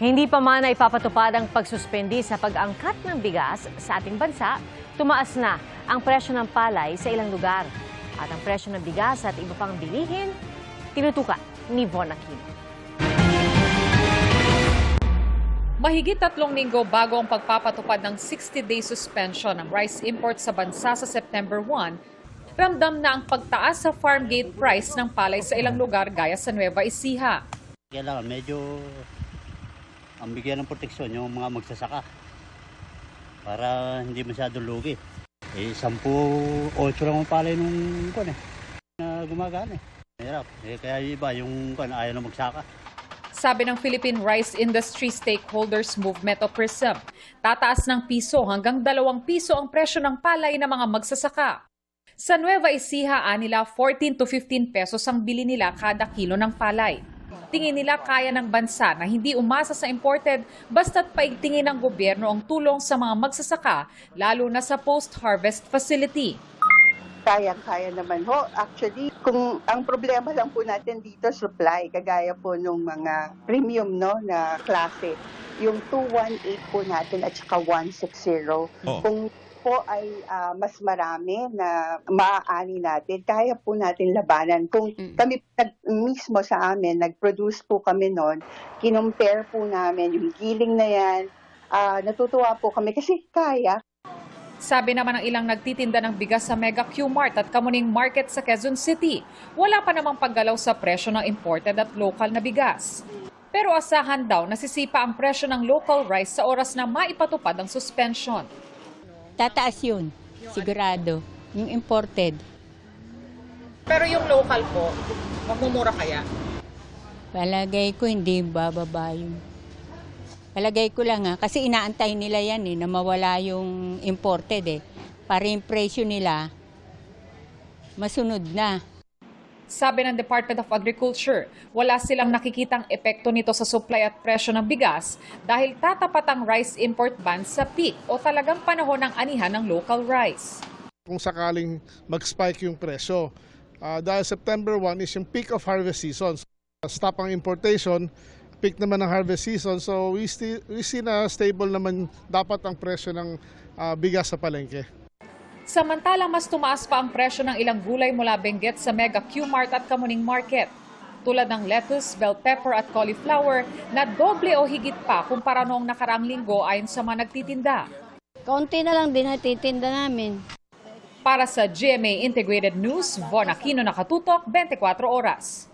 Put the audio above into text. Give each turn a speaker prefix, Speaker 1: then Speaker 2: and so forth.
Speaker 1: Hindi pa man ay ipapatupad ang pagsuspendi sa pag-angkat ng bigas sa ating bansa, tumaas na ang presyo ng palay sa ilang lugar. At ang presyo ng bigas at iba pang bilihin, tinutukan ni Von Aquino.
Speaker 2: Mahigit 3 linggo bago ang pagpapatupad ng 60-day suspension ng rice import sa bansa sa September 1, ramdam na ang pagtaas sa farm gate price ng palay sa ilang lugar gaya sa Nueva Ecija.
Speaker 3: Kailangan medyo ang bigyan ng proteksyon yung mga magsasaka para hindi masyadong lugi. 10-8 lang ang palay nung na gumagana. Mahirap. Kaya iba yung ayaw na magsaka.
Speaker 2: Sabi ng Philippine Rice Industry Stakeholders Movement o PRISM, tataas ng piso hanggang 2 piso ang presyo ng palay ng mga magsasaka. Sa Nueva Ecija, nila 14 to 15 pesos ang bili nila kada kilo ng palay. Tingin nila kaya ng bansa na hindi umasa sa imported basta't paigtingin ng gobyerno ang tulong sa mga magsasaka, lalo na sa post-harvest facility.
Speaker 4: Kaya naman ho. Actually, kung ang problema lang po natin dito, supply, kagaya po nung mga premium na klase, yung 218 po natin at saka 160. Kung po ay mas marami na maaani natin, kaya po natin labanan. Kung kami mismo sa amin, nag-produce po kami noon, kinumpare po namin yung giling na yan, natutuwa po kami kasi kaya.
Speaker 2: Sabi naman ng ilang nagtitinda ng bigas sa Mega Q-Mart at Kamuning Market sa Quezon City, wala pa namang paggalaw sa presyo ng imported at local na bigas. Pero asahan daw nasisipa ang presyo ng local rice sa oras na maipatupad ang suspension.
Speaker 5: Tataas yun, sigurado, yung imported.
Speaker 2: Pero yung local po, magmumura kaya?
Speaker 5: Palagay ko hindi bababa yun. Palagay ko lang kasi inaantay nila yan na mawala yung imported para yung presyo nila masunod na.
Speaker 2: Sabi ng Department of Agriculture, wala silang nakikitang epekto nito sa supply at presyo ng bigas dahil tatapat ang rice import ban sa peak o talagang panahon ng anihan ng local rice.
Speaker 6: Kung sakaling mag-spike yung presyo, dahil September 1 is yung peak of harvest season. Stop ang importation, peak naman ng harvest season, so we see na stable naman dapat ang presyo ng bigas sa palengke.
Speaker 2: Samantalang mas tumaas pa ang presyo ng ilang gulay mula Benguet sa Mega Q-Mart at Kamuning Market, tulad ng lettuce, bell pepper at cauliflower na doble o higit pa kumpara noong nakaraang linggo ayon sa mga nagtitinda.
Speaker 7: Kaunti na lang din natitinda namin.
Speaker 2: Para sa GMA Integrated News, Von Aquino, nakatutok, 24 oras.